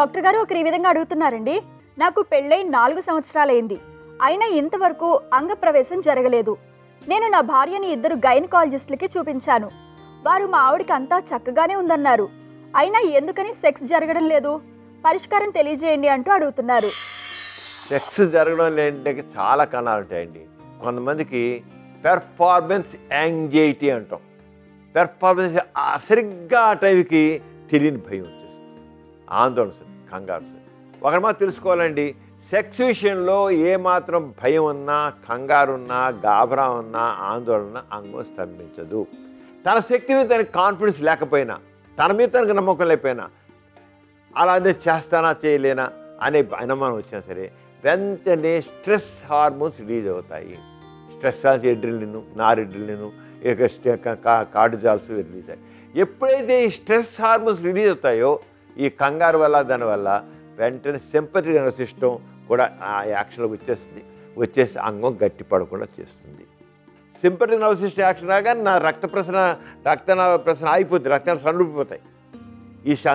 Doctor గారు ఒకరు ఈ విధంగా అడుగుతున్నారండి. నాకు పెళ్ళై 4 సంవత్సరాలైంది, అయినా ఇంతవరకు అంగప్రవేశం జరగలేదు. నేను నా భార్యని 2 గైనకాలజిస్టులకి చూపించాను. వారు మా ఆవిడికి అంతా చక్కగానే ఉందన్నారు. అయినా ఎందుకని సెక్స్ జరగడం లేదు? పరిష్కారం తెలియజేయండి అంటూ అడుగుతున్నారు. సెక్స్ జరగడం లేదంటే చాలా కారణాలు ఉంటాయండి. కొంతమందికి పెర్ఫార్మెన్స్ యాంగ్జైటీ అంటాం. పెర్ఫార్మెన్స్ సరిగ్గా ఆ టైంకి తెలియని భయం వచ్చేస్తుంది, ఆందోళన వస్తుంది, కంగారు వస్తుంది. ఒకటి మాత్రం తెలుసుకోవాలండి, సెక్స్ విషయంలో ఏమాత్రం భయం ఉన్నా, కంగారు ఉన్నా, గాబరా ఉన్నా, ఆందోళన అంగం స్తంభించదు. తన శక్తి మీద తనకి కాన్ఫిడెన్స్ లేకపోయినా, తన మీద తనకు నమ్మకం లేకపోయినా, అలానే చేస్తానా చేయలేనా అనే అనుమానం వచ్చినా సరే వెంటనే స్ట్రెస్ హార్మోన్స్ రిలీజ్ అవుతాయి. స్ట్రెస్ హార్మోన్స్ ఎడ్రిలిన్, నారెడ్రిలిన్, కార్టిజాల్స్ రిలీజ్ అయ్యాయి. ఎప్పుడైతే ఈ స్ట్రెస్ హార్మోన్స్ రిలీజ్ అవుతాయో ఈ కంగారు వల్ల దానివల్ల వెంటనే సింపథిక్ నర్వస్ సిస్టమ్ కూడా ఆ యాక్షన్లోకి వచ్చేసి అంగం గట్టి పడకుండా చేస్తుంది. సింపథిక్ నర్వస్ సిస్టమ్ యాక్షన్ రాగానే నా రక్త ప్రసరణ ఆగిపోతుంది, రక్తాలు సన్నూపిపోతాయి.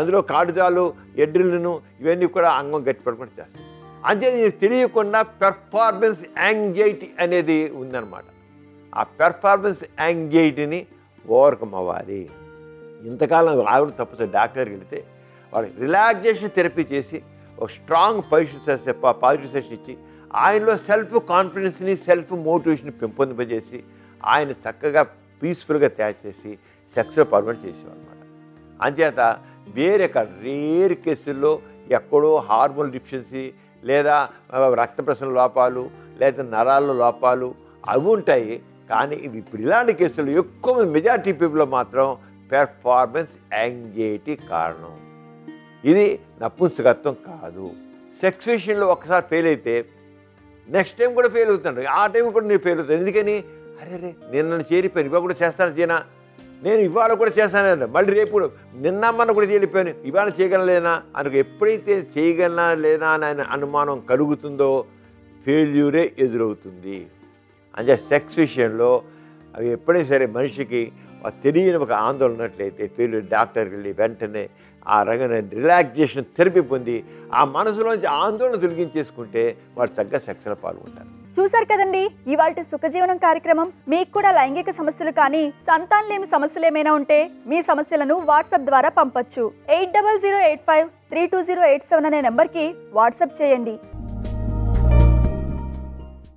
అందులో కార్టిజాలు, ఎడ్రిలిన్ ఇవన్నీ కూడా అంగం గట్టి పడకుండా చేస్తాయి. అంటే నీకు తెలియకుండా పెర్ఫార్మెన్స్ యాంగ్జైటీ అనేది ఉందన్నమాట. ఆ పెర్ఫార్మెన్స్ యాంగ్జైటీని ఓవర్కమ్ అవ్వాలి. ఇంతకాలం ఆవిడ తప్పుతుంది, డాక్టర్కి వెళితే వాళ్ళకి రిలాక్సేషన్ థెరపీ చేసి ఒక స్ట్రాంగ్ పాజిటివ్ సెషన్ ఇచ్చి ఆయనలో సెల్ఫ్ కాన్ఫిడెన్స్ని, సెల్ఫ్ మోటివేషన్ పెంపొందింపజేసి ఆయన చక్కగా పీస్ఫుల్గా తయారు చేసి సెక్స్లో పర్మనెంట్ చేసేవారు అనమాట. అంచేత వేరే రేర్ కేసుల్లో ఎక్కడో హార్మోన్ డిఫిషియన్సీ లేదా రక్త ప్రసరణ లోపాలు లేదా నరాల లోపాలు అవి ఉంటాయి. కానీ ఇప్పుడు ఇలాంటి కేసులు ఎక్కువ మెజారిటీ పీపుల్లో మాత్రం పెర్ఫార్మెన్స్ యాంగ్జైటీ కారణం. ఇది నపుంసకత్వం కాదు. సెక్స్ విషయంలో ఒకసారి ఫెయిల్ అయితే నెక్స్ట్ టైం కూడా ఫెయిల్ అవుతున్నాడు, ఆ టైం కూడా నేను ఫెయిల్ అవుతాను. ఎందుకని? అరే నేను నన్ను చేరిపోయాను, ఇవాళ కూడా చేస్తాను చేయనా, నేను ఇవాళ కూడా చేస్తాను, మళ్ళీ రేపు నిన్న మన కూడా చేరిపోయాను, ఇవాళ చేయగలలేనా అనుకు ఎప్పుడైతే చేయగలనా లేదా అని అనుమానం కలుగుతుందో ఫెయిల్యూరే ఎదురవుతుంది. అంటే సెక్స్ విషయంలో అవి ఎప్పుడైనా సరే మనిషికి తెలియని ఒక ఆందోళన ఉన్నట్లయితే ఫెయిల్యూర్ డాక్టర్కి వెళ్ళి వెంటనే ఆ రంగన రిలాక్సేషన్ థెరపీ పొంది ఆ మనసులోంచి ఆందోళన తొలగించేసుకుంటే వాళ్ళు చక్కగా సెక్స్లో పాల్గొంటారు. చూసారు కదండి ఇవాల్టి సుఖజీవనం కార్యక్రమం. మీకు కూడా లైంగిక సమస్యలు కానీ సంతానలేమి సమస్యలు ఏమైనా ఉంటే మీ సమస్యలను వాట్సాప్ ద్వారా పంపొచ్చు. 8008532087 అనే నెంబర్కి వాట్సాప్ చేయండి.